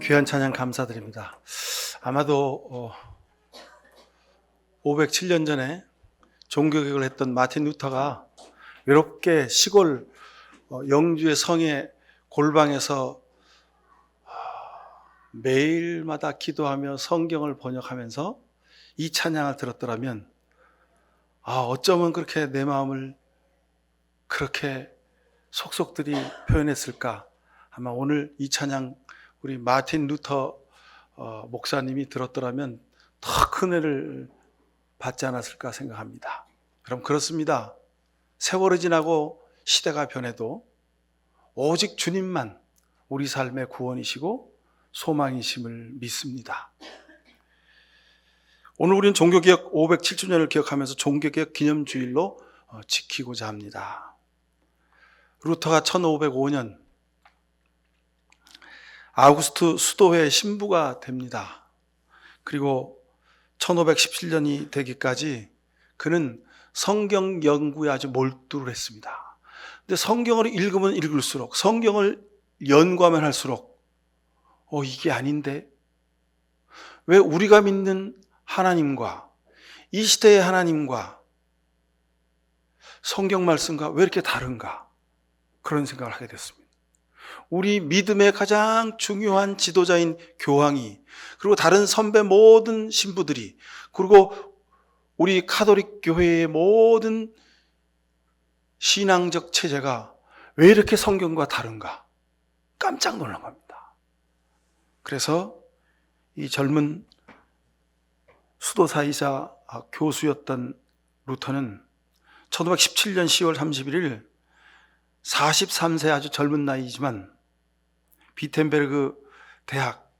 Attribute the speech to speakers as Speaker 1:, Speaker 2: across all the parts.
Speaker 1: 귀한 찬양 감사드립니다. 아마도 507년 전에 종교개혁을 했던 마틴 루터가 외롭게 시골 영주의 성의 골방에서 매일마다 기도하며 성경을 번역하면서 이 찬양을 들었더라면 어쩌면 그렇게 내 마음을 그렇게 속속들이 표현했을까. 아마 오늘 이 찬양 우리 마틴 루터 목사님이 들었더라면 더 큰 은혜를 받지 않았을까 생각합니다. 그럼 그렇습니다. 세월이 지나고 시대가 변해도 오직 주님만 우리 삶의 구원이시고 소망이심을 믿습니다. 오늘 우리는 종교개혁 507주년을 기억하면서 종교개혁 기념주일로 지키고자 합니다. 루터가 1505년 아우구스트 수도회 신부가 됩니다. 그리고 1517년이 되기까지 그는 성경 연구에 아주 몰두를 했습니다. 근데 성경을 읽으면 읽을수록, 성경을 연구하면 할수록 이게 아닌데 왜 우리가 믿는 하나님과 이 시대의 하나님과 성경 말씀과 왜 이렇게 다른가, 그런 생각을 하게 됐습니다. 우리 믿음의 가장 중요한 지도자인 교황이, 그리고 다른 선배 모든 신부들이, 그리고 우리 카톨릭 교회의 모든 신앙적 체제가 왜 이렇게 성경과 다른가 깜짝 놀란 겁니다. 그래서 이 젊은 수도사이자 교수였던 루터는 1517년 10월 31일 43세 아주 젊은 나이지만 비텐베르그 대학,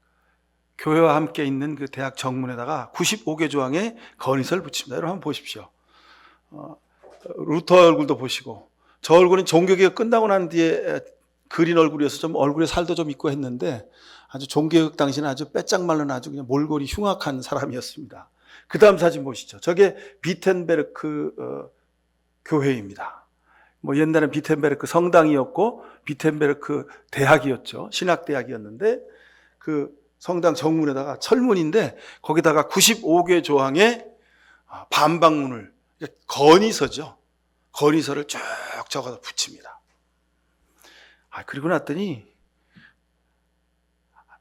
Speaker 1: 교회와 함께 있는 그 대학 정문에다가 95개 조항의 건의서를 붙입니다. 여러분 한번 보십시오. 루터 얼굴도 보시고, 저 얼굴은 종교개혁 끝나고 난 뒤에 그린 얼굴이어서 좀 얼굴에 살도 좀 있고 했는데 아주 종교개혁 당시는 아주 빼짝 말른 아주 그냥 몰골이 흉악한 사람이었습니다. 그 다음 사진 보시죠. 저게 비텐베르크 교회입니다. 옛날엔 비텐베르크 성당이었고 비텐베르크 대학이었죠. 신학대학이었는데 그 성당 정문에다가 철문인데 거기다가 95개 조항의 반박문을, 건의서죠. 건의서를 쭉 적어서 붙입니다. 그리고 났더니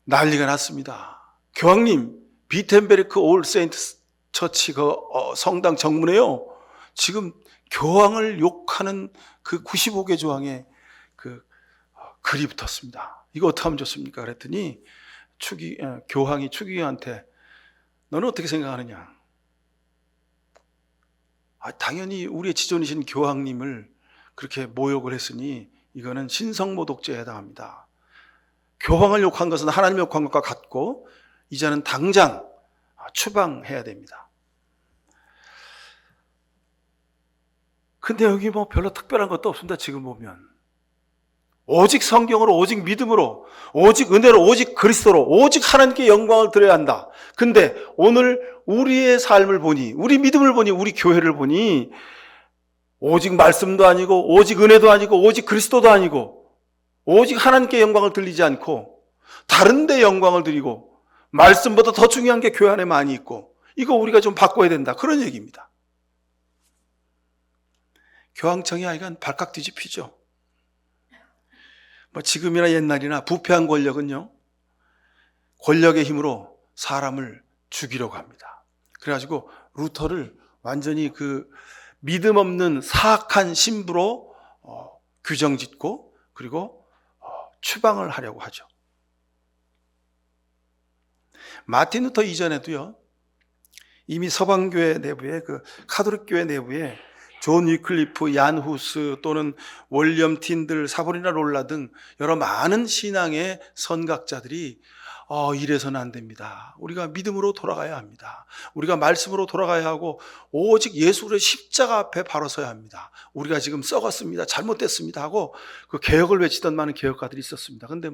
Speaker 1: 난리가 났습니다. 교황님, 비텐베르크 올 세인트 처치 성당 정문에요, 지금 교황을 욕하는 그 95개 조항에 글이 붙었습니다. 이거 어떻게 하면 좋습니까? 그랬더니 교황이 추기경한테 너는 어떻게 생각하느냐? 당연히 우리의 지존이신 교황님을 그렇게 모욕을 했으니 이거는 신성모독죄에 해당합니다. 교황을 욕한 것은 하나님을 욕한 것과 같고 이제는 당장 추방해야 됩니다. 근데 여기 별로 특별한 것도 없습니다. 지금 보면 오직 성경으로, 오직 믿음으로, 오직 은혜로, 오직 그리스도로, 오직 하나님께 영광을 드려야 한다. 근데 오늘 우리의 삶을 보니, 우리 믿음을 보니, 우리 교회를 보니 오직 말씀도 아니고 오직 은혜도 아니고 오직 그리스도도 아니고 오직 하나님께 영광을 드리지 않고 다른 데 영광을 드리고 말씀보다 더 중요한 게 교회 안에 많이 있고, 이거 우리가 좀 바꿔야 된다, 그런 얘기입니다. 교황청이 이건 발칵 뒤집히죠. 지금이나 옛날이나 부패한 권력은요, 권력의 힘으로 사람을 죽이려고 합니다. 그래가지고 루터를 완전히 그 믿음 없는 사악한 신부로 규정짓고 그리고 추방을 하려고 하죠. 마틴 루터 이전에도요, 이미 서방교회 내부에, 그 카톨릭 교회 내부에 존 위클리프, 얀 후스 또는 월리엄 틴들, 사보리나 롤라 등 여러 많은 신앙의 선각자들이 이래서는 안 됩니다. 우리가 믿음으로 돌아가야 합니다. 우리가 말씀으로 돌아가야 하고 오직 예수의 십자가 앞에 바로 서야 합니다. 우리가 지금 썩었습니다, 잘못됐습니다 하고 그 개혁을 외치던 많은 개혁가들이 있었습니다. 근데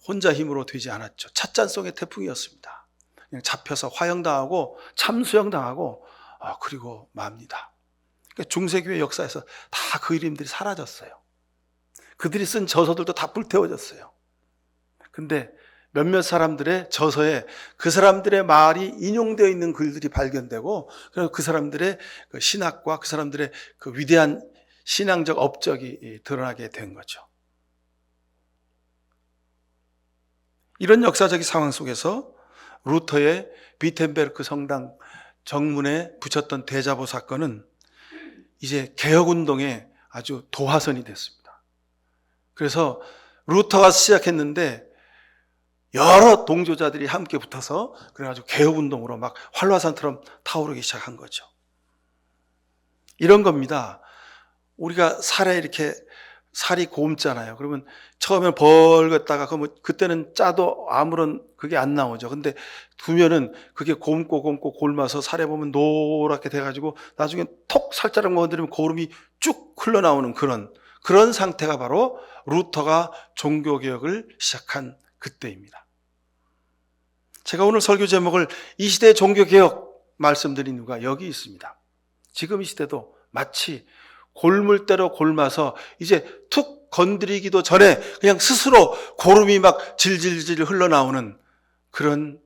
Speaker 1: 혼자 힘으로 되지 않았죠. 찻잔송의 태풍이었습니다. 그냥 잡혀서 화형당하고 참수형당하고 그리고 맙니다. 중세교회 역사에서 다 그 이름들이 사라졌어요. 그들이 쓴 저서들도 다 불태워졌어요. 근데 몇몇 사람들의 저서에 그 사람들의 말이 인용되어 있는 글들이 발견되고, 그래서 그 사람들의 그 신학과 그 사람들의 그 위대한 신앙적 업적이 드러나게 된 거죠. 이런 역사적인 상황 속에서 루터의 비텐베르크 성당 정문에 붙였던 대자보 사건은 이제 개혁운동의 아주 도화선이 됐습니다. 그래서 루터가 시작했는데 여러 동조자들이 함께 붙어서 그래가지고 개혁운동으로 막 활화산처럼 타오르기 시작한 거죠. 이런 겁니다. 우리가 살에 이렇게 살이 곪잖아요. 그러면 처음에 벌겋다가 그때는 짜도 아무런 그게 안 나오죠. 근데 두면은 그게 곪고 골마서 살에 보면 노랗게 돼가지고 나중에 톡 살짝만 건드리면 고름이 쭉 흘러나오는 그런 상태가 바로 루터가 종교개혁을 시작한 그때입니다. 제가 오늘 설교 제목을 이 시대의 종교개혁 말씀드린 이유가 여기 있습니다. 지금 이 시대도 마치 골물대로 골마서 이제 툭 건드리기도 전에 그냥 스스로 고름이 막 질질질 흘러나오는 그런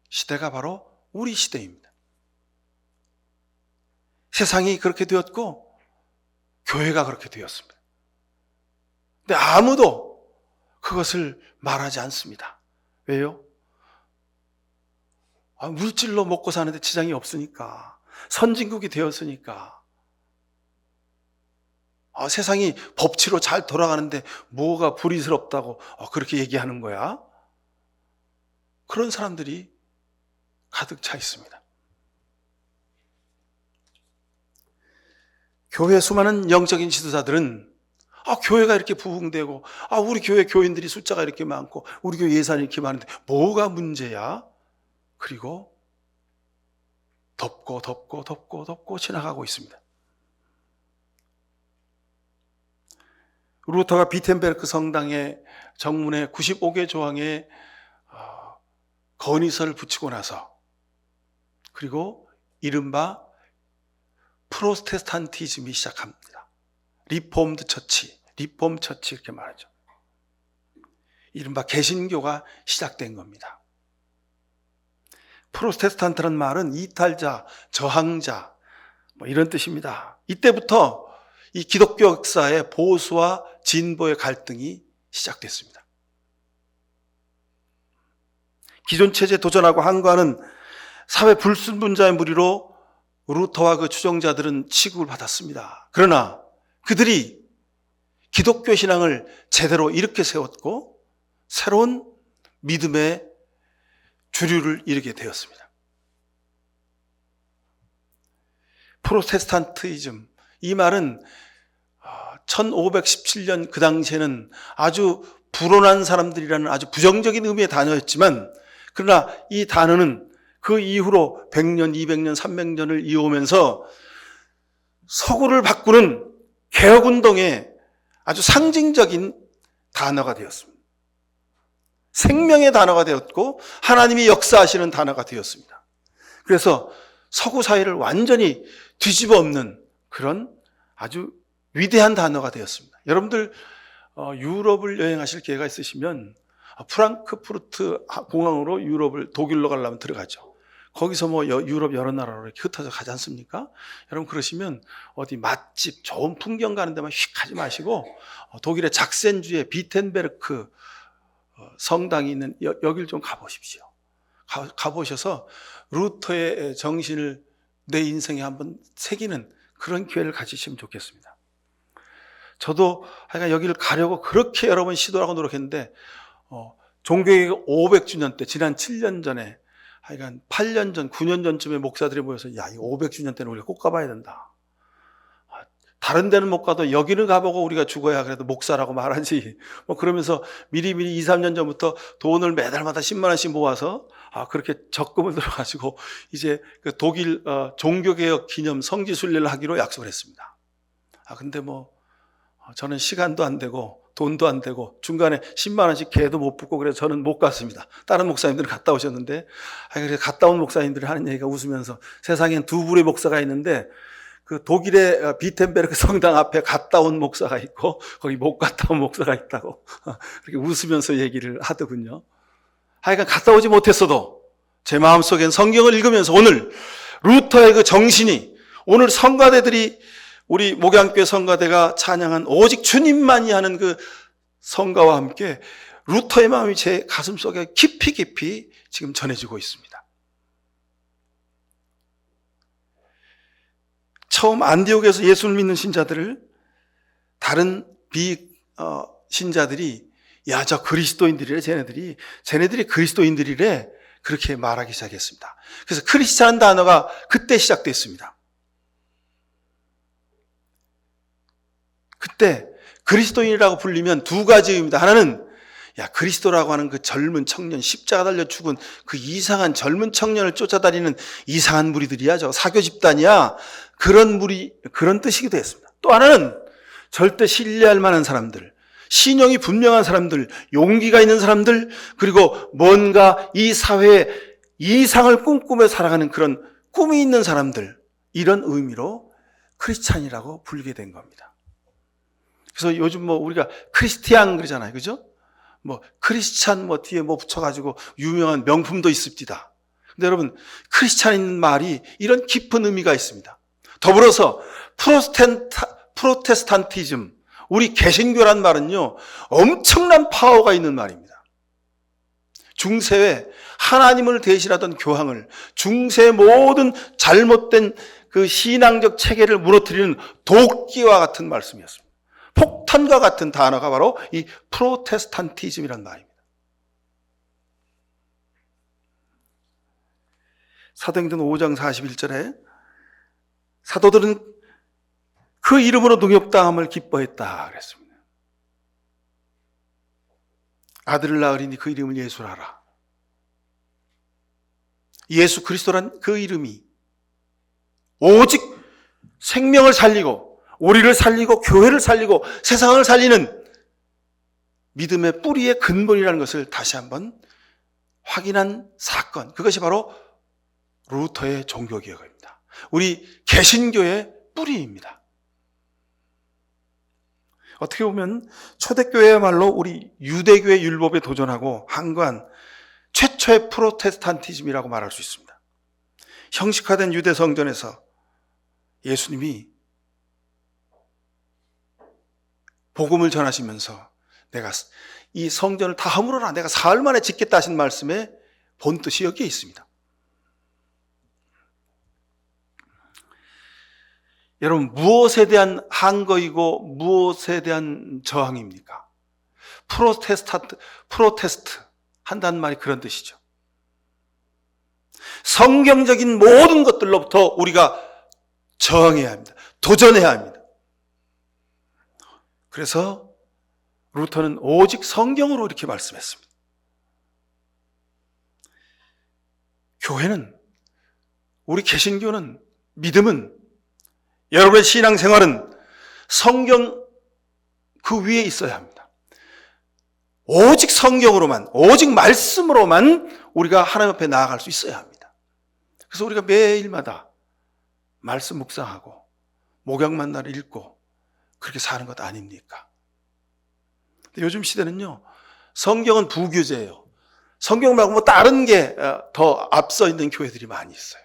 Speaker 1: 시대가 바로 우리 시대입니다. 세상이 그렇게 되었고 교회가 그렇게 되었습니다. 근데 아무도 그것을 말하지 않습니다. 왜요? 물질로 먹고 사는데 지장이 없으니까, 선진국이 되었으니까, 세상이 법치로 잘 돌아가는데 뭐가 불의스럽다고 그렇게 얘기하는 거야? 그런 사람들이 가득 차 있습니다. 교회 수많은 영적인 지도자들은 교회가 이렇게 부흥되고 우리 교회 교인들이 숫자가 이렇게 많고 우리 교회 예산이 이렇게 많은데 뭐가 문제야? 그리고 덮고 지나가고 있습니다. 루터가 비텐베르크 성당의 정문에 95개 조항의 건의서를 붙이고 나서, 그리고 이른바 프로테스탄티즘이 시작합니다. 리폼드 처치 이렇게 말하죠. 이른바 개신교가 시작된 겁니다. 프로테스탄트라는 말은 이탈자, 저항자 이런 뜻입니다. 이때부터 이 기독교 역사의 보수와 진보의 갈등이 시작됐습니다. 기존 체제에 도전하고 항거하는 사회 불순분자의 무리로 루터와 그 추종자들은 취급을 받았습니다. 그러나 그들이 기독교 신앙을 제대로 일으켜 세웠고 새로운 믿음의 주류를 이루게 되었습니다. 프로테스탄티즘, 이 말은 1517년 그 당시에는 아주 불온한 사람들이라는 아주 부정적인 의미의 단어였지만, 그러나 이 단어는 그 이후로 100년, 200년, 300년을 이어오면서 서구를 바꾸는 개혁운동의 아주 상징적인 단어가 되었습니다. 생명의 단어가 되었고 하나님이 역사하시는 단어가 되었습니다. 그래서 서구 사회를 완전히 뒤집어 엎는 그런 아주 위대한 단어가 되었습니다. 여러분들 유럽을 여행하실 기회가 있으시면 프랑크푸르트 공항으로 독일로 가려면 들어가죠. 거기서 유럽 여러 나라로 이렇게 흩어져 가지 않습니까? 여러분 그러시면 어디 맛집 좋은 풍경 가는 데만 휙 가지 마시고 독일의 작센주의 비텐베르크 성당이 있는 여길 좀 가보십시오. 가보셔서 루터의 정신을 내 인생에 한번 새기는 그런 기회를 가지시면 좋겠습니다. 저도 하여간 여기를 가려고 그렇게 여러 번 시도하고 노력했는데 종교개혁 500주년 때 지난 7년 전에 하여간 8년 전, 9년 전쯤에 목사들이 모여서 이 500주년 때는 우리가 꼭 가봐야 된다. 다른 데는 못 가도 여기는 가보고 우리가 죽어야 그래도 목사라고 말하지. 그러면서 미리 2, 3년 전부터 돈을 매달마다 10만 원씩 모아서 그렇게 적금을 들어가지고 이제 그 독일 종교개혁 기념 성지순례를 하기로 약속을 했습니다. 근데 저는 시간도 안 되고 돈도 안 되고 중간에 10만 원씩 개도 못 붙고 그래서 저는 못 갔습니다. 다른 목사님들은 갔다 오셨는데 그래서 갔다 온 목사님들이 하는 얘기가 웃으면서 세상엔 두 부류의 목사가 있는데 그 독일의 비텐베르크 성당 앞에 갔다 온 목사가 있고 거기 못 갔다 온 목사가 있다고 그렇게 웃으면서 얘기를 하더군요. 하여간 갔다 오지 못했어도 제 마음속엔 성경을 읽으면서 오늘 루터의 그 정신이, 오늘 성가대들이, 우리 목양교회 성가대가 찬양한 오직 주님만이 하는 그 성가와 함께 루터의 마음이 제 가슴속에 깊이 지금 전해지고 있습니다. 처음 안디옥에서 예수를 믿는 신자들을 다른 신자들이 야, 저 그리스도인들이래, 쟤네들이 그리스도인들이래, 그렇게 말하기 시작했습니다. 그래서 크리스찬 단어가 그때 시작됐습니다. 그때 그리스도인이라고 불리면 두 가지 의미입니다. 하나는 야, 그리스도라고 하는 그 젊은 청년, 십자가 달려 죽은 그 이상한 젊은 청년을 쫓아다니는 이상한 무리들이야, 저 사교 집단이야, 그런 무리, 그런 뜻이기도 했습니다. 또 하나는 절대 신뢰할 만한 사람들, 신용이 분명한 사람들, 용기가 있는 사람들, 그리고 뭔가 이 사회에 이상을 꿈꾸며 살아가는 그런 꿈이 있는 사람들, 이런 의미로 크리스찬이라고 불리게 된 겁니다. 그래서 요즘 우리가 크리스티안 그러잖아요. 그죠? 크리스찬 뒤에 붙여가지고 유명한 명품도 있습니다. 근데 여러분, 크리스찬인 말이 이런 깊은 의미가 있습니다. 더불어서 프로테스탄티즘, 우리 개신교란 말은요, 엄청난 파워가 있는 말입니다. 중세에 하나님을 대신하던 교황을, 중세의 모든 잘못된 그 신앙적 체계를 무너뜨리는 도끼와 같은 말씀이었습니다. 폭탄과 같은 단어가 바로 이 프로테스탄티즘이란 말입니다. 사도행전 5장 41절에 사도들은 그 이름으로 능욕당함을 기뻐했다 그랬습니다. 아들을 낳으리니 그 이름을 예수라 하라. 예수 그리스도란 그 이름이 오직 생명을 살리고 우리를 살리고 교회를 살리고 세상을 살리는 믿음의 뿌리의 근본이라는 것을 다시 한번 확인한 사건, 그것이 바로 루터의 종교개혁입니다. 우리 개신교의 뿌리입니다. 어떻게 보면 초대교회야말로 우리 유대교의 율법에 도전하고 항거한 최초의 프로테스탄티즘이라고 말할 수 있습니다. 형식화된 유대 성전에서 예수님이 복음을 전하시면서 내가 이 성전을 다 허물어라, 내가 사흘 만에 짓겠다 하신 말씀의 본뜻이 여기에 있습니다. 여러분, 무엇에 대한 항거이고 무엇에 대한 저항입니까? 프로테스트 한다는 말이 그런 뜻이죠. 성경적인 모든 것들로부터 우리가 저항해야 합니다. 도전해야 합니다. 그래서 루터는 오직 성경으로 이렇게 말씀했습니다. 교회는, 우리 개신교는, 믿음은, 여러분의 신앙생활은 성경 그 위에 있어야 합니다. 오직 성경으로만, 오직 말씀으로만 우리가 하나님 앞에 나아갈 수 있어야 합니다. 그래서 우리가 매일마다 말씀 묵상하고 목양 만나를 읽고 그렇게 사는 것 아닙니까? 요즘 시대는요, 성경은 부교재예요. 성경 말고 다른 게 더 앞서 있는 교회들이 많이 있어요.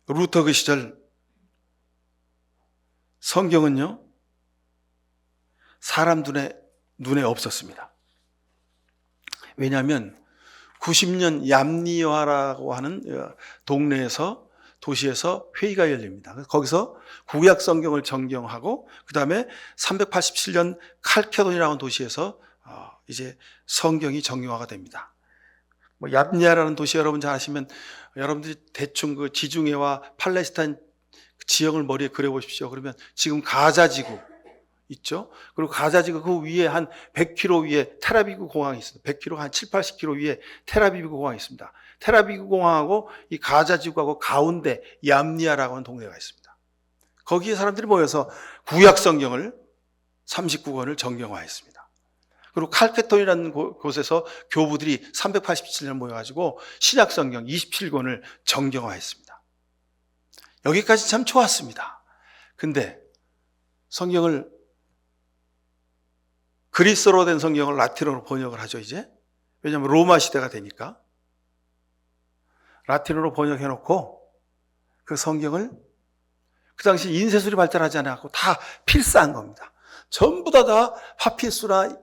Speaker 1: 루터 그 시절 성경은요, 사람 눈에 없었습니다. 왜냐하면 90년 얌리화라고 하는 도시에서 회의가 열립니다. 거기서 구약 성경을 정경하고 그 다음에 387년 칼케돈이라는 도시에서 이제 성경이 정경화가 됩니다. 얌리아라는 도시 여러분 잘 아시면 여러분들이 대충 그 지중해와 팔레스타인 지형을 머리에 그려보십시오. 그러면 지금 가자지구 있죠? 그리고 가자지구 그 위에 한 100km 위에 텔아비브 공항이 있습니다. 100km 한 7, 80km 위에 텔아비브 공항이 있습니다. 텔아비브 공항하고 이 가자지구하고 가운데 얌리아라고 하는 동네가 있습니다. 거기에 사람들이 모여서 구약 성경을 39권을 정경화했습니다. 그리고 칼케톤이라는 곳에서 교부들이 387년 모여가지고 신약 성경 27권을 정경화했습니다. 여기까지 참 좋았습니다. 근데 성경을 그리스어로 된 성경을 라틴어로 번역을 하죠, 이제. 왜냐하면 로마 시대가 되니까. 라틴어로 번역해놓고 그 성경을 그 당시 인쇄술이 발달하지 않았고 다 필사한 겁니다. 전부 다 파피루스나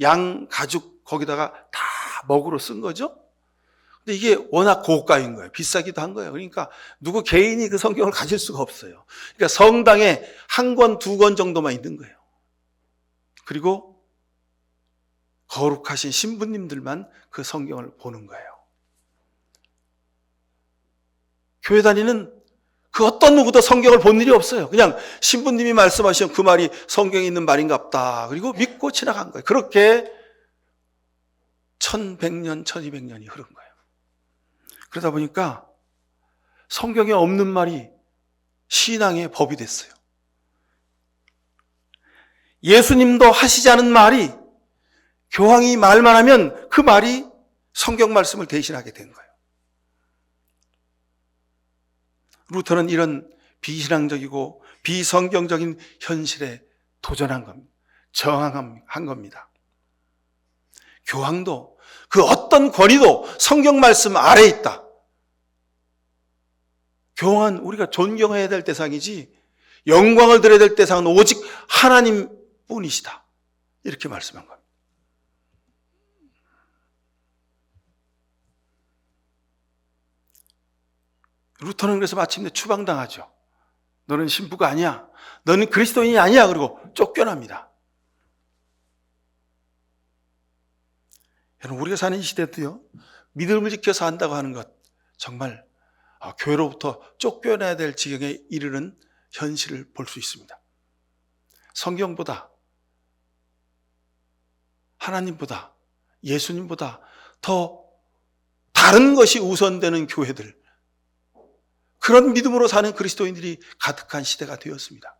Speaker 1: 양 가죽 거기다가 다 먹으로 쓴 거죠. 근데 이게 워낙 고가인 거예요. 비싸기도 한 거예요. 그러니까 누구 개인이 그 성경을 가질 수가 없어요. 그러니까 성당에 한 권, 두 권 정도만 있는 거예요. 그리고 거룩하신 신부님들만 그 성경을 보는 거예요. 교회 다니는 그 어떤 누구도 성경을 본 일이 없어요. 그냥 신부님이 말씀하시면 그 말이 성경에 있는 말인갑다. 그리고 믿고 지나간 거예요. 그렇게 1100년, 1200년이 흐른 거예요. 그러다 보니까 성경에 없는 말이 신앙의 법이 됐어요. 예수님도 하시지 않은 말이 교황이 말만 하면 그 말이 성경 말씀을 대신하게 된 거예요. 루터는 이런 비신앙적이고 비성경적인 현실에 도전한 겁니다. 저항한 겁니다. 교황도 그 어떤 권위도 성경 말씀 아래에 있다. 교황은 우리가 존경해야 될 대상이지 영광을 드려야 될 대상은 오직 하나님 뿐이시다. 이렇게 말씀한 겁니다. 루터는 그래서 마침내 추방당하죠. 너는 신부가 아니야. 너는 그리스도인이 아니야. 그리고 쫓겨납니다. 여러분, 우리가 사는 이 시대도요, 믿음을 지켜서 한다고 하는 것, 정말 교회로부터 쫓겨나야 될 지경에 이르는 현실을 볼 수 있습니다. 성경보다, 하나님보다, 예수님보다 더 다른 것이 우선되는 교회들, 그런 믿음으로 사는 그리스도인들이 가득한 시대가 되었습니다.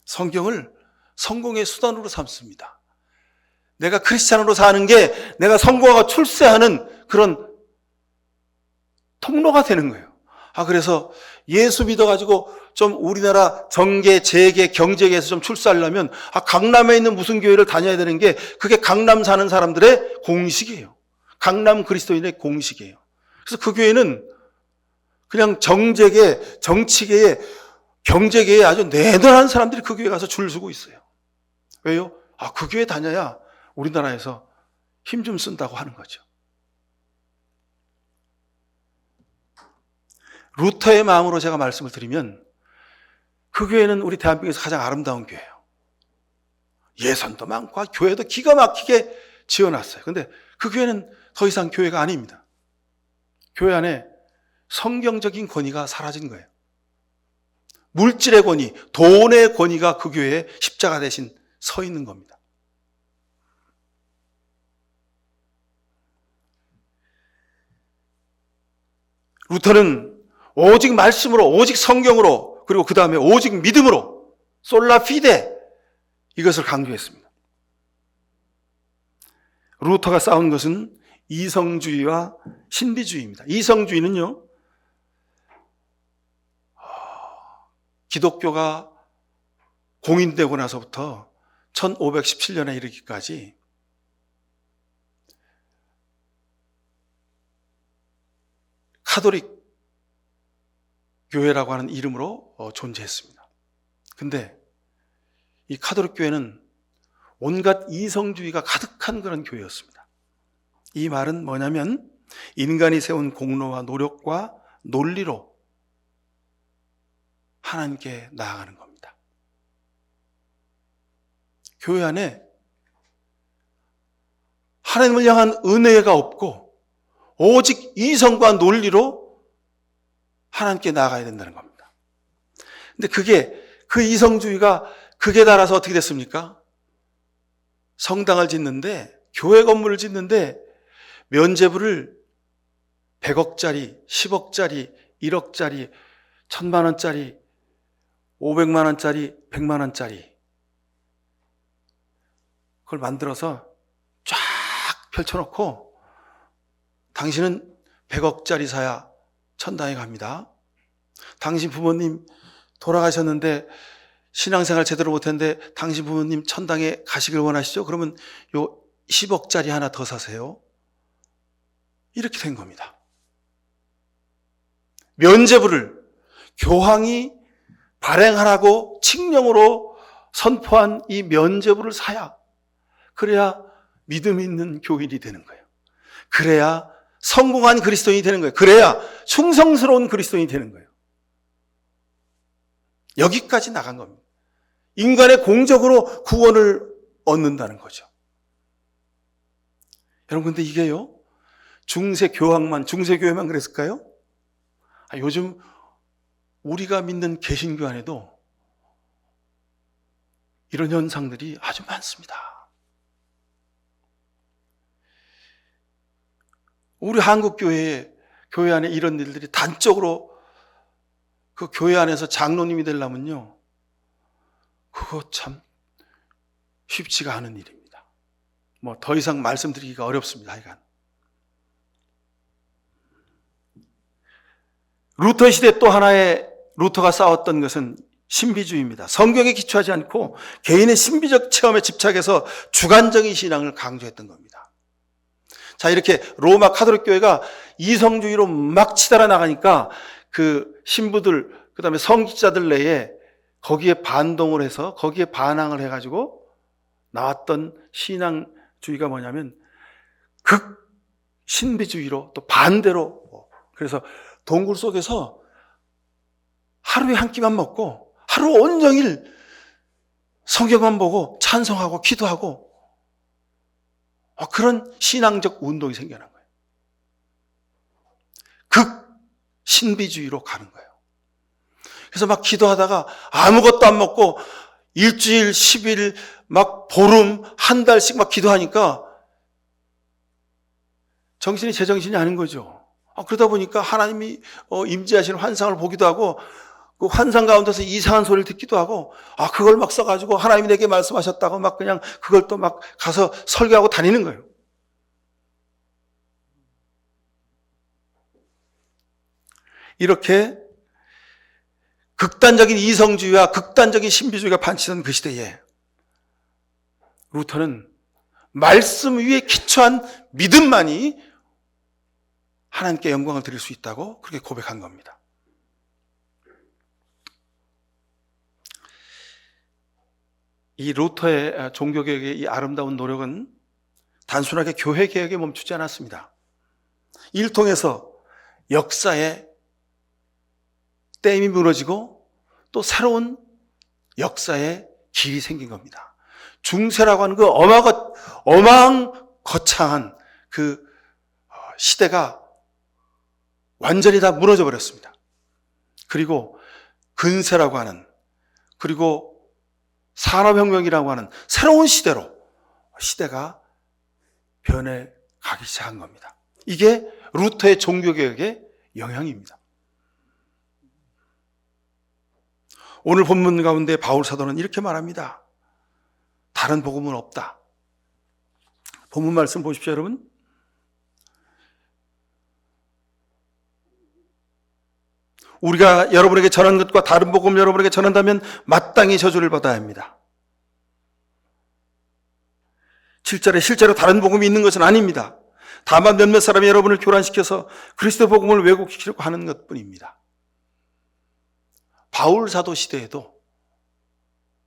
Speaker 1: 성경을 성공의 수단으로 삼습니다. 내가 크리스찬으로 사는 게 내가 성공하고 출세하는 그런 통로가 되는 거예요. 그래서 예수 믿어가지고 좀 우리나라 정계, 재계, 경제계에서 좀 출세하려면 강남에 있는 무슨 교회를 다녀야 되는 게 그게 강남 사는 사람들의 공식이에요. 강남 그리스도인의 공식이에요. 그래서 그 교회는 그냥 정재계, 정치계에, 경제계에 아주 내던한 사람들이 그 교회 가서 줄 서고 있어요. 왜요? 그 교회 다녀야 우리나라에서 힘 좀 쓴다고 하는 거죠. 루터의 마음으로 제가 말씀을 드리면 그 교회는 우리 대한민국에서 가장 아름다운 교회예요. 예산도 많고 교회도 기가 막히게 지어놨어요. 근데 그 교회는 더 이상 교회가 아닙니다. 교회 안에 성경적인 권위가 사라진 거예요. 물질의 권위, 돈의 권위가 그 교회에 십자가 대신 서 있는 겁니다. 루터는 오직 말씀으로, 오직 성경으로, 그리고 그 다음에 오직 믿음으로, 솔라 피데, 이것을 강조했습니다. 루터가 싸운 것은 이성주의와 신비주의입니다. 이성주의는요, 기독교가 공인되고 나서부터 1517년에 이르기까지 카톨릭 교회라고 하는 이름으로 존재했습니다. 근데 이 카톨릭 교회는 온갖 이성주의가 가득한 그런 교회였습니다. 이 말은 뭐냐면 인간이 세운 공로와 노력과 논리로 하나님께 나아가는 겁니다. 교회 안에 하나님을 향한 은혜가 없고 오직 이성과 논리로 하나님께 나아가야 된다는 겁니다. 근데 그 이성주의가 극에 달아서 어떻게 됐습니까? 성당을 짓는데, 교회 건물을 짓는데 면제부를 100억짜리, 10억짜리, 1억짜리, 1000만 원짜리, 500만 원짜리, 100만 원짜리 그걸 만들어서 쫙 펼쳐놓고 당신은 100억짜리 사야 천당에 갑니다. 당신 부모님 돌아가셨는데 신앙생활 제대로 못했는데 당신 부모님 천당에 가시길 원하시죠? 그러면 요 10억짜리 하나 더 사세요. 이렇게 된 겁니다. 면죄부를 교황이 발행하라고 칙령으로 선포한 이 면죄부를 사야, 그래야 믿음 있는 교인이 되는 거예요. 그래야 성공한 그리스도인이 되는 거예요. 그래야 충성스러운 그리스도인이 되는 거예요. 여기까지 나간 겁니다. 인간의 공적으로 구원을 얻는다는 거죠. 여러분, 근데 이게요, 중세교회만 그랬을까요? 요즘 우리가 믿는 개신교 안에도 이런 현상들이 아주 많습니다. 우리 한국 교회 안에 이런 일들이 단적으로 그 교회 안에서 장로님이 되려면요, 그거 참 쉽지가 않은 일입니다. 뭐 더 이상 말씀드리기가 어렵습니다. 하여간 루터 시대 또 하나의 루터가 싸웠던 것은 신비주의입니다. 성경에 기초하지 않고 개인의 신비적 체험에 집착해서 주관적인 신앙을 강조했던 겁니다. 자, 이렇게 로마 가톨릭 교회가 이성주의로 막 치달아 나가니까 그 신부들, 그 다음에 성직자들 내에 거기에 반동을 해서 거기에 반항을 해가지고 나왔던 신앙주의가 뭐냐면 극신비주의로 또 반대로, 그래서 동굴 속에서 하루에 한 끼만 먹고 하루 온종일 성경만 보고 찬송하고 기도하고 그런 신앙적 운동이 생겨난 거예요. 극신비주의로 가는 거예요. 그래서 막 기도하다가 아무것도 안 먹고 일주일, 10일, 막 보름, 한 달씩 막 기도하니까 정신이 제정신이 아닌 거죠. 그러다 보니까 하나님이 임재하시는 환상을 보기도 하고 그 환상 가운데서 이상한 소리를 듣기도 하고 그걸 막 써가지고 하나님이 내게 말씀하셨다고 막 그냥 그걸 또 막 가서 설교하고 다니는 거예요. 이렇게 극단적인 이성주의와 극단적인 신비주의가 판치던 그 시대에 루터는 말씀 위에 기초한 믿음만이 하나님께 영광을 드릴 수 있다고 그렇게 고백한 겁니다. 이 루터의 종교개혁의 이 아름다운 노력은 단순하게 교회개혁에 멈추지 않았습니다. 이를 통해서 역사의 댐이 무너지고 또 새로운 역사의 길이 생긴 겁니다. 중세라고 하는 그 어마어마한 거창한 그 시대가 완전히 다 무너져 버렸습니다. 그리고 근세라고 하는, 그리고 산업혁명이라고 하는 새로운 시대가 변해가기 시작한 겁니다. 이게 루터의 종교개혁의 영향입니다. 오늘 본문 가운데 바울 사도는 이렇게 말합니다. 다른 복음은 없다. 본문 말씀 보십시오, 여러분. 우리가 여러분에게 전한 것과 다른 복음을 여러분에게 전한다면 마땅히 저주를 받아야 합니다. 7절에 실제로 다른 복음이 있는 것은 아닙니다. 다만 몇몇 사람이 여러분을 교란시켜서 그리스도 복음을 왜곡시키려고 하는 것뿐입니다. 바울 사도 시대에도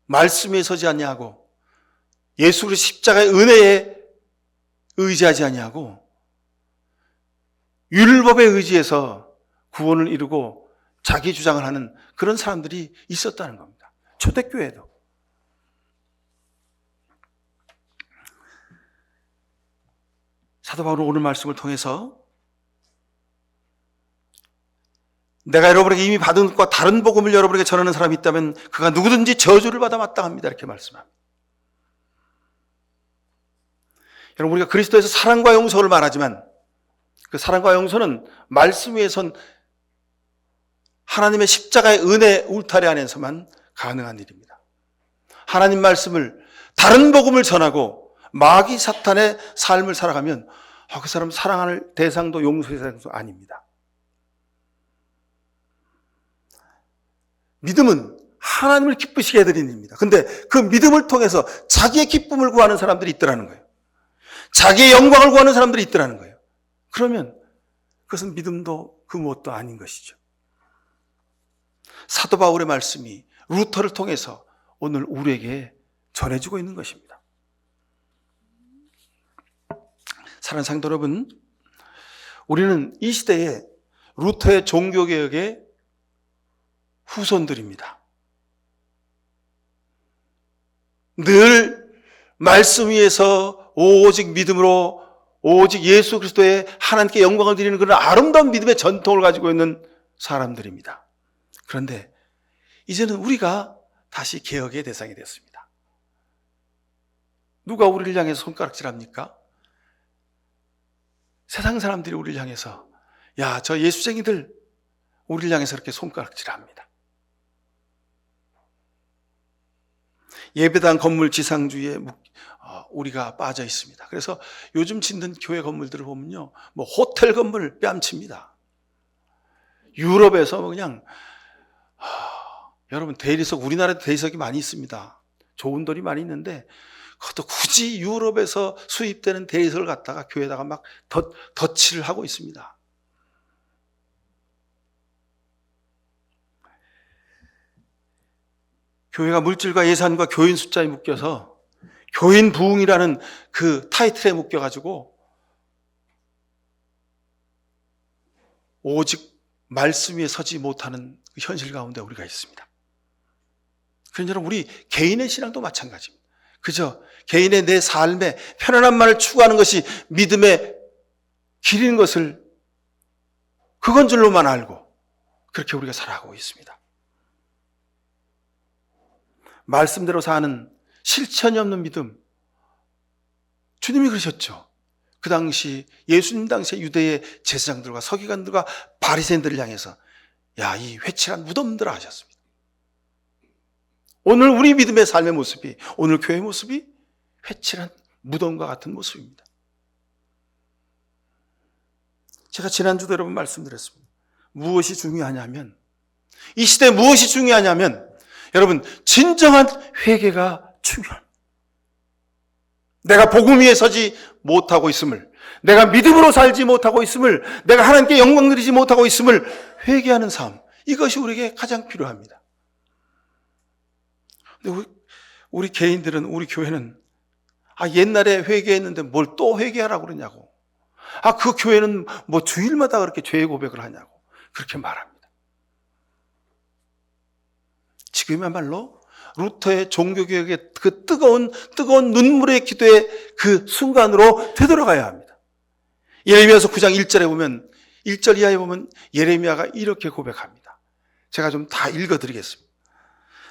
Speaker 1: 말씀에 서지 아니하고 예수 그리스도 십자가의 은혜에 의지하지 아니하고 율법에 의지해서 구원을 이루고 자기 주장을 하는 그런 사람들이 있었다는 겁니다. 초대교회에도. 사도 바울은 오늘 말씀을 통해서 내가 여러분에게 이미 받은 것과 다른 복음을 여러분에게 전하는 사람이 있다면 그가 누구든지 저주를 받아 마땅합니다. 이렇게 말씀합니다. 여러분, 우리가 그리스도에서 사랑과 용서를 말하지만 그 사랑과 용서는 말씀 위에 선 하나님의 십자가의 은혜 울타리 안에서만 가능한 일입니다. 하나님 말씀을, 다른 복음을 전하고 마귀 사탄의 삶을 살아가면 그 사람 사랑할 대상도 용서의 대상도 아닙니다. 믿음은 하나님을 기쁘시게 해드리는 일입니다. 근데 그 믿음을 통해서 자기의 기쁨을 구하는 사람들이 있더라는 거예요. 자기의 영광을 구하는 사람들이 있더라는 거예요. 그러면 그것은 믿음도 그 무엇도 아닌 것이죠. 사도 바울의 말씀이 루터를 통해서 오늘 우리에게 전해지고 있는 것입니다. 사랑하는 성도 여러분, 우리는 이 시대에 루터의 종교개혁의 후손들입니다. 늘 말씀 위에서 오직 믿음으로 오직 예수 그리스도의 하나님께 영광을 드리는 그런 아름다운 믿음의 전통을 가지고 있는 사람들입니다. 그런데 이제는 우리가 다시 개혁의 대상이 됐습니다. 누가 우리를 향해서 손가락질합니까? 세상 사람들이 우리를 향해서 야, 저 예수쟁이들 우리를 향해서 그렇게 손가락질합니다. 예배당 건물 지상주의에 우리가 빠져 있습니다. 그래서 요즘 짓는 교회 건물들을 보면요, 뭐 호텔 건물 뺨칩니다. 유럽에서 그냥 여러분 대리석, 우리나라도 대리석이 많이 있습니다. 좋은 돌이 많이 있는데 그것도 굳이 유럽에서 수입되는 대리석을 갖다가 교회에다가 막 덧칠을 하고 있습니다. 교회가 물질과 예산과 교인 숫자에 묶여서 교인 부흥이라는 그 타이틀에 묶여가지고 오직 말씀 위에 서지 못하는 그 현실 가운데 우리가 있습니다. 그러니 여러분, 우리 개인의 신앙도 마찬가지입니다. 그저 개인의 내 삶에 편안함만을 추구하는 것이 믿음의 길인 것을 그건 줄로만 알고 그렇게 우리가 살아가고 있습니다. 말씀대로 사는 실천이 없는 믿음, 주님이 그러셨죠. 그 당시 예수님 당시에 유대의 제사장들과 서기관들과 바리새인들을 향해서 야, 이 회칠한 무덤들아 하셨습니다. 오늘 우리 믿음의 삶의 모습이, 오늘 교회의 모습이 회칠한 무덤과 같은 모습입니다. 제가 지난주도 여러분 말씀드렸습니다. 무엇이 중요하냐면, 이 시대에 무엇이 중요하냐면 여러분, 진정한 회개가 중요합니다. 내가 복음 위에 서지 못하고 있음을, 내가 믿음으로 살지 못하고 있음을, 내가 하나님께 영광 드리지 못하고 있음을 회개하는 삶, 이것이 우리에게 가장 필요합니다. 근데 우리 개인들은, 우리 교회는 옛날에 회개했는데 뭘 또 회개하라고 그러냐고, 그 교회는 뭐 주일마다 그렇게 죄의 고백을 하냐고 그렇게 말합니다. 지금이야말로 루터의 종교개혁의 그 뜨거운 눈물의 기도의 그 순간으로 되돌아가야 합니다. 예레미야서 9장 1절에 보면, 1절 이하에 보면 예레미야가 이렇게 고백합니다. 제가 좀 다 읽어드리겠습니다.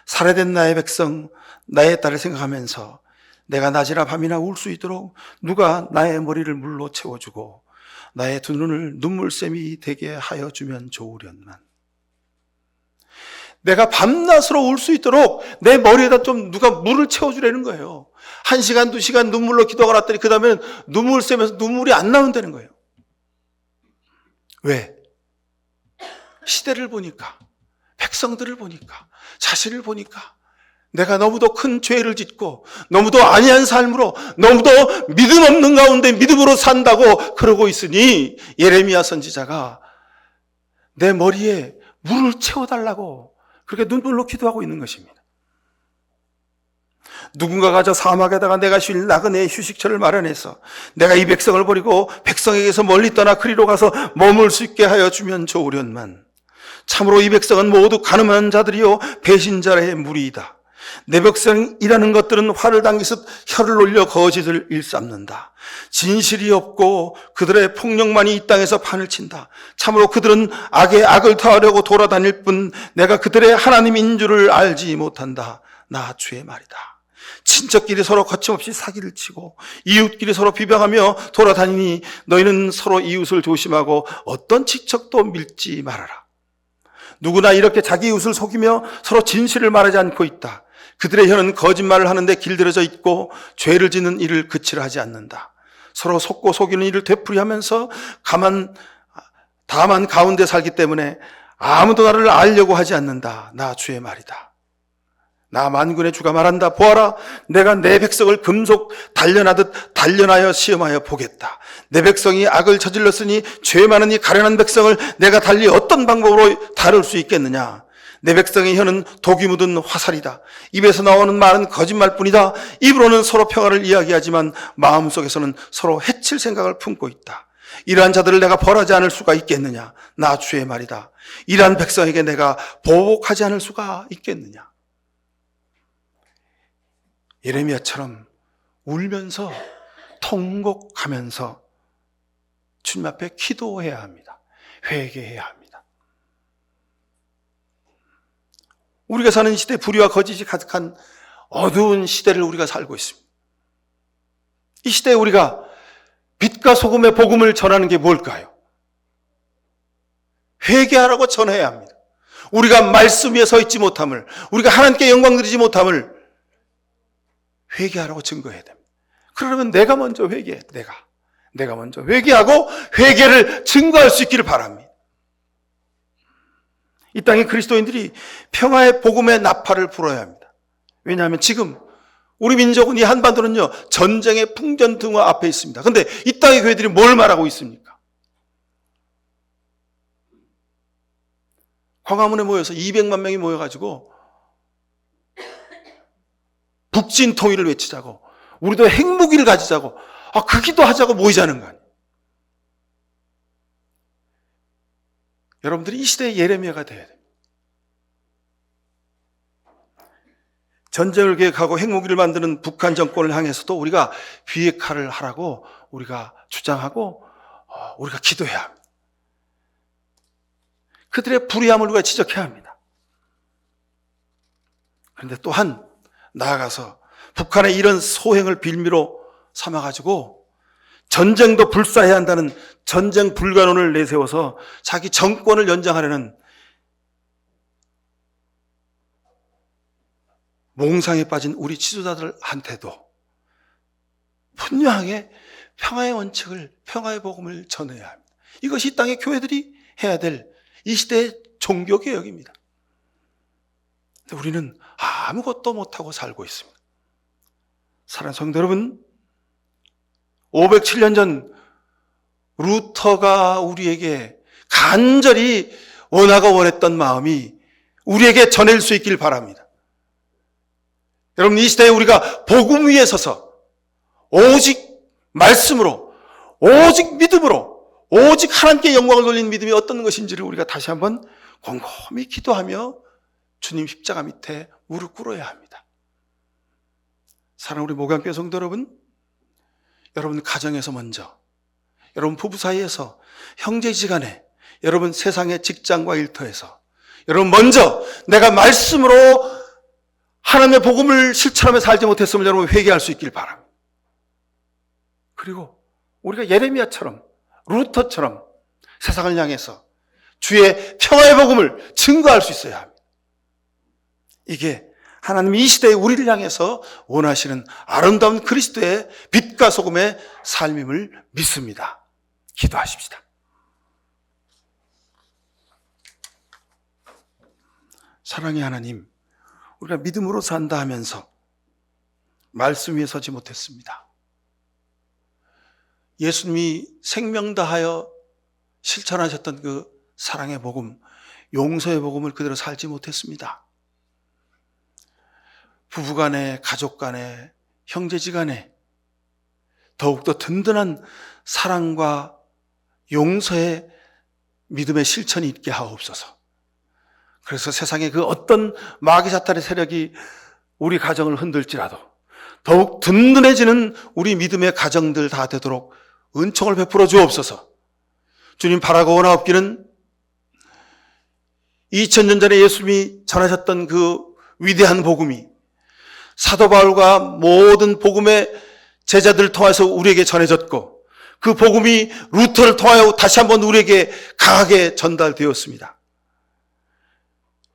Speaker 1: 살해된 나의 백성, 나의 딸을 생각하면서 내가 낮이나 밤이나 울 수 있도록 누가 나의 머리를 물로 채워주고 나의 두 눈을 눈물샘이 되게 하여 주면 좋으련만. 내가 밤낮으로 울 수 있도록 내 머리에다 좀 누가 물을 채워주라는 거예요. 1시간, 2시간 눈물로 기도가 났더니 그 다음에는 눈물 쐬면서 눈물이 안 나온다는 거예요. 왜? 시대를 보니까, 백성들을 보니까, 자신을 보니까 내가 너무도 큰 죄를 짓고 너무도 안이한 삶으로 너무도 믿음 없는 가운데 믿음으로 산다고 그러고 있으니 예레미야 선지자가 내 머리에 물을 채워달라고 그렇게 눈물로 기도하고 있는 것입니다. 누군가가 저 사막에다가 내가 쉴 나그네의 휴식처를 마련해서 내가 이 백성을 버리고 백성에게서 멀리 떠나 그리로 가서 머물 수 있게 하여 주면 좋으련만. 참으로 이 백성은 모두 가늠한 자들이요 배신자의 무리이다. 내 백성이라는 것들은 화를 당기듯 혀를 올려 거짓을 일삼는다. 진실이 없고 그들의 폭력만이 이 땅에서 판을 친다. 참으로 그들은 악에 악을 더하려고 돌아다닐 뿐 내가 그들의 하나님인 줄을 알지 못한다. 나 주의 말이다. 친척끼리 서로 거침없이 사기를 치고 이웃끼리 서로 비방하며 돌아다니니 너희는 서로 이웃을 조심하고 어떤 친척도 밀지 말아라. 누구나 이렇게 자기 이웃을 속이며 서로 진실을 말하지 않고 있다. 그들의 혀는 거짓말을 하는데 길들여져 있고 죄를 짓는 일을 그치려 하지 않는다. 서로 속고 속이는 일을 되풀이하면서 다만 가운데 살기 때문에 아무도 나를 알려고 하지 않는다. 나 주의 말이다. 나 만군의 주가 말한다. 보아라, 내가 내 백성을 금속 단련하듯 단련하여 시험하여 보겠다. 내 백성이 악을 저질렀으니 죄 많으니 가련한 백성을 내가 달리 어떤 방법으로 다룰 수 있겠느냐. 내 백성의 혀는 독이 묻은 화살이다. 입에서 나오는 말은 거짓말뿐이다. 입으로는 서로 평화를 이야기하지만 마음속에서는 서로 해칠 생각을 품고 있다. 이러한 자들을 내가 벌하지 않을 수가 있겠느냐. 나 주의 말이다. 이러한 백성에게 내가 보복하지 않을 수가 있겠느냐. 예레미야처럼 울면서 통곡하면서 주님 앞에 기도해야 합니다. 회개해야 합니다. 우리가 사는 시대, 불의와 거짓이 가득한 어두운 시대를 우리가 살고 있습니다. 이 시대에 우리가 빛과 소금의 복음을 전하는 게 뭘까요? 회개하라고 전해야 합니다. 우리가 말씀 위에 서 있지 못함을, 우리가 하나님께 영광 드리지 못함을 회개하라고 증거해야 됩니다. 그러면 내가 먼저 회개해. 내가 먼저 회개하고 회개를 증거할 수 있기를 바랍니다. 이 땅의 그리스도인들이 평화의 복음의 나팔을 불어야 합니다. 왜냐하면 지금 우리 민족은, 이 한반도는요, 전쟁의 풍전등화 앞에 있습니다. 그런데 이 땅의 교회들이 뭘 말하고 있습니까? 광화문에 모여서 200만 명이 모여가지고 북진 통일을 외치자고, 우리도 핵무기를 가지자고, 그 기도하자고 모이자는 거 아니에요. 여러분들이 이 시대의 예레미야가 되어야 됩니다. 전쟁을 계획하고 핵무기를 만드는 북한 정권을 향해서도 우리가 비핵화를 하라고 우리가 주장하고 우리가 기도해야 합니다. 그들의 불의함을 우리가 지적해야 합니다. 그런데 또한 나아가서 북한의 이런 소행을 빌미로 삼아가지고 전쟁도 불사해야 한다는 전쟁 불가론을 내세워서 자기 정권을 연장하려는 몽상에 빠진 우리 지도자들한테도 분명하게 평화의 원칙을, 평화의 복음을 전해야 합니다. 이것이 이 땅의 교회들이 해야 될 이 시대의 종교개혁입니다. 근데 우리는 아무것도 못하고 살고 있습니다. 사랑하는 성도 여러분, 507년 전 루터가 우리에게 간절히 원하고 원했던 마음이 우리에게 전할 수 있길 바랍니다. 여러분, 이 시대에 우리가 복음 위에 서서 오직 말씀으로, 오직 믿음으로, 오직 하나님께 영광을 돌리는 믿음이 어떤 것인지를 우리가 다시 한번 곰곰이 기도하며 주님 십자가 밑에 무릎 꿇어야 합니다. 사랑하는 우리 목양교회 성도 여러분, 여러분 가정에서 먼저, 여러분 부부 사이에서, 형제지간에, 여러분 세상의 직장과 일터에서, 여러분 먼저 내가 말씀으로 하나님의 복음을 실천하며 살지 못했으면 여러분 회개할 수 있길 바랍니다. 그리고 우리가 예레미야처럼, 루터처럼 세상을 향해서 주의 평화의 복음을 증거할 수 있어야 합니다. 이게 하나님이 이 시대에 우리를 향해서 원하시는 아름다운 그리스도의 빛과 소금의 삶임을 믿습니다. 기도하십시다. 사랑의 하나님, 우리가 믿음으로 산다 하면서 말씀 위에 서지 못했습니다. 예수님이 생명 다하여 실천하셨던 그 사랑의 복음, 용서의 복음을 그대로 살지 못했습니다. 부부간에, 가족간에, 형제지간에 더욱더 든든한 사랑과 용서의 믿음의 실천이 있게 하옵소서. 그래서 세상에 그 어떤 마귀 사탄의 세력이 우리 가정을 흔들지라도 더욱 든든해지는 우리 믿음의 가정들 다 되도록 은총을 베풀어 주옵소서. 주님 바라고 원하옵기는 2000년 전에 예수님이 전하셨던 그 위대한 복음이 사도 바울과 모든 복음의 제자들을 통해서 우리에게 전해졌고, 그 복음이 루터를 통하여 다시 한번 우리에게 강하게 전달되었습니다.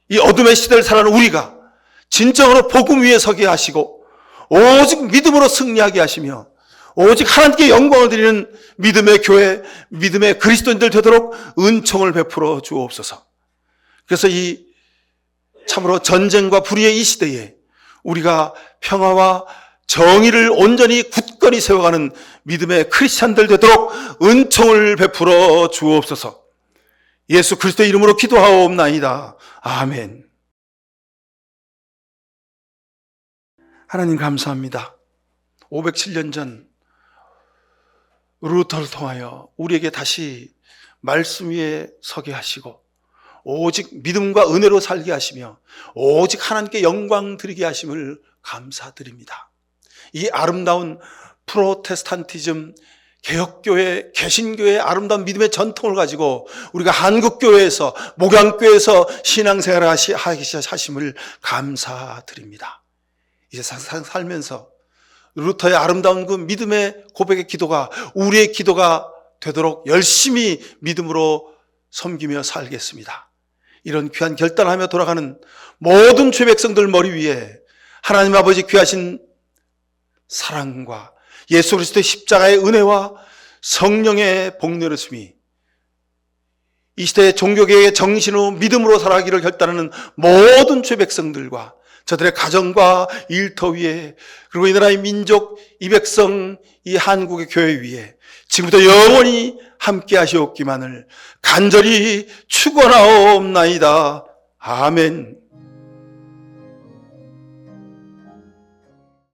Speaker 1: 이 어둠의 시대를 살아가는 우리가 진정으로 복음 위에 서게 하시고 오직 믿음으로 승리하게 하시며 오직 하나님께 영광을 드리는 믿음의 교회, 믿음의 그리스도인들 되도록 은총을 베풀어 주옵소서. 그래서 이 참으로 전쟁과 불의의 이 시대에 우리가 평화와 정의를 온전히 굳건히 세워가는 믿음의 크리스찬들 되도록 은총을 베풀어 주옵소서. 예수 그리스도의 이름으로 기도하옵나이다. 아멘. 하나님 감사합니다. 507년 전 루터를 통하여 우리에게 다시 말씀 위에 서게 하시고 오직 믿음과 은혜로 살게 하시며 오직 하나님께 영광 드리게 하심을 감사드립니다. 이 아름다운 프로테스탄티즘, 개혁교회, 개신교회의 아름다운 믿음의 전통을 가지고 우리가 한국교회에서, 목양교회에서 신앙생활을 하심을 감사드립니다. 이제 살면서 루터의 아름다운 그 믿음의 고백의 기도가 우리의 기도가 되도록 열심히 믿음으로 섬기며 살겠습니다. 이런 귀한 결단하며 돌아가는 모든 죄 백성들 머리 위에 하나님 아버지 귀하신 사랑과 예수 그리스도의 십자가의 은혜와 성령의 복내렸음이 이 시대의 종교개혁의 정신으로 믿음으로 살아가기를 결단하는 모든 죄 백성들과 저들의 가정과 일터 위에, 그리고 이 나라의 민족, 이 백성, 이 한국의 교회 위에 지금부터 영원히 함께 하시옵기만을 간절히 축원하옵나이다. 아멘.